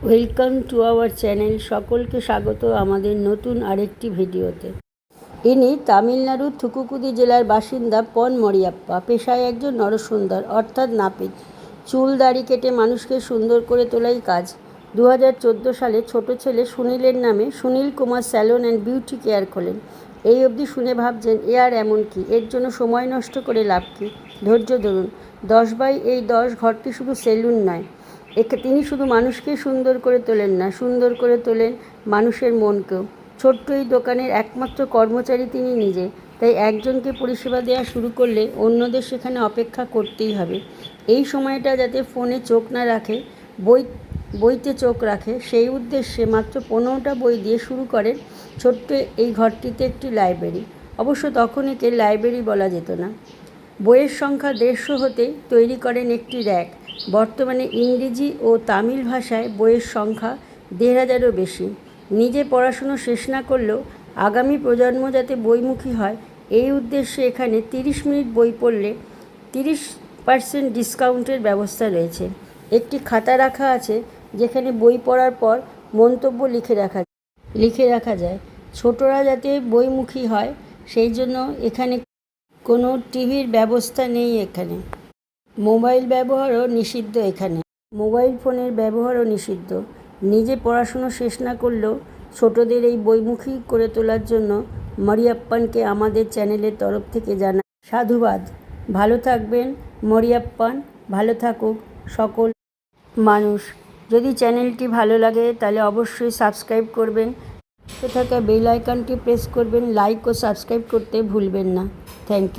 Welcome to our channel. সকলকে স্বাগত আমাদের নতুন আরেকটি ভিডিওতে। ইনি তামিলনাড়ুর থুকুকুদি জেলার বাসিন্দা পন মরিয়াপ্পা। পেশায় একজন নরসুন্দর অর্থাৎ নাপিত। চুল দাড়ি কেটে মানুষকে সুন্দর করে তোলাই কাজ। 2014 সালে ছোট ছেলে সুনীলের নামে Sunil Kumar salon and beauty care খোলেন। এই অবধি শুনে ভাবছেন এ আর এমন কি, এর জন্য সময় নষ্ট করে লাভ কী। ধৈর্য ধরুন। 10/10 ঘরটি শুধু সেলুন নয়, তিনি শুধু মানুষকেই সুন্দর করে তোলেন না, সুন্দর করে তোলেন মানুষের মনকেও। ছোট্ট এই দোকানের একমাত্র কর্মচারী তিনি নিজে। তাই একজনকে পরিষেবা দেওয়া শুরু করলে অন্যদের সেখানে অপেক্ষা করতেই হবে। এই সময়টা যাতে ফোনে চোখ না রাখে, বইতে চোখ রাখে, সেই উদ্দেশ্যে মাত্র 15টা বই দিয়ে শুরু করেন ছোট্ট এই ঘরটিতে একটি লাইব্রেরি। অবশ্য তখন একে লাইব্রেরি বলা যেত না। বইয়ের সংখ্যা 150 হতেই তৈরি করেন একটি র্যাক। বর্তমানে ইংরেজি ও তামিল ভাষায় বইয়ের সংখ্যা 1500-এরও বেশি। নিজে পড়াশুনো শেষ না করলেও আগামী প্রজন্ম যাতে বইমুখী হয়, এই উদ্দেশ্যে এখানে 30 মিনিট বই পড়লে 30% ডিসকাউন্টের ব্যবস্থা রয়েছে। একটি খাতা রাখা আছে যেখানে বই পড়ার পর মন্তব্য লিখে রাখা যায়। ছোটরা যাতে বইমুখী হয় সেই জন্য এখানে কোনো টিভির ব্যবস্থা নেই। এখানে মোবাইল ব্যবহারও নিষিদ্ধ। মোবাইল ফোনের ব্যবহারও নিষিদ্ধ। নিজে পড়াশুনো শেষ না করলেও ছোটদের এই বইমুখী করে তোলার জন্য মরিয়াপ্পানকে আমাদের চ্যানেলের তরফ থেকে জানাই সাধুবাদ। ভালো থাকবেন মরিয়াপ্পান, ভালো থাকুক সকল মানুষ। যদি চ্যানেলটি ভালো লাগে তাহলে অবশ্যই সাবস্ক্রাইব করবেন, পাশে থাকা বেল আইকনটি প্রেস করবেন, লাইক ও সাবস্ক্রাইব করতে ভুলবেন না। Thank you.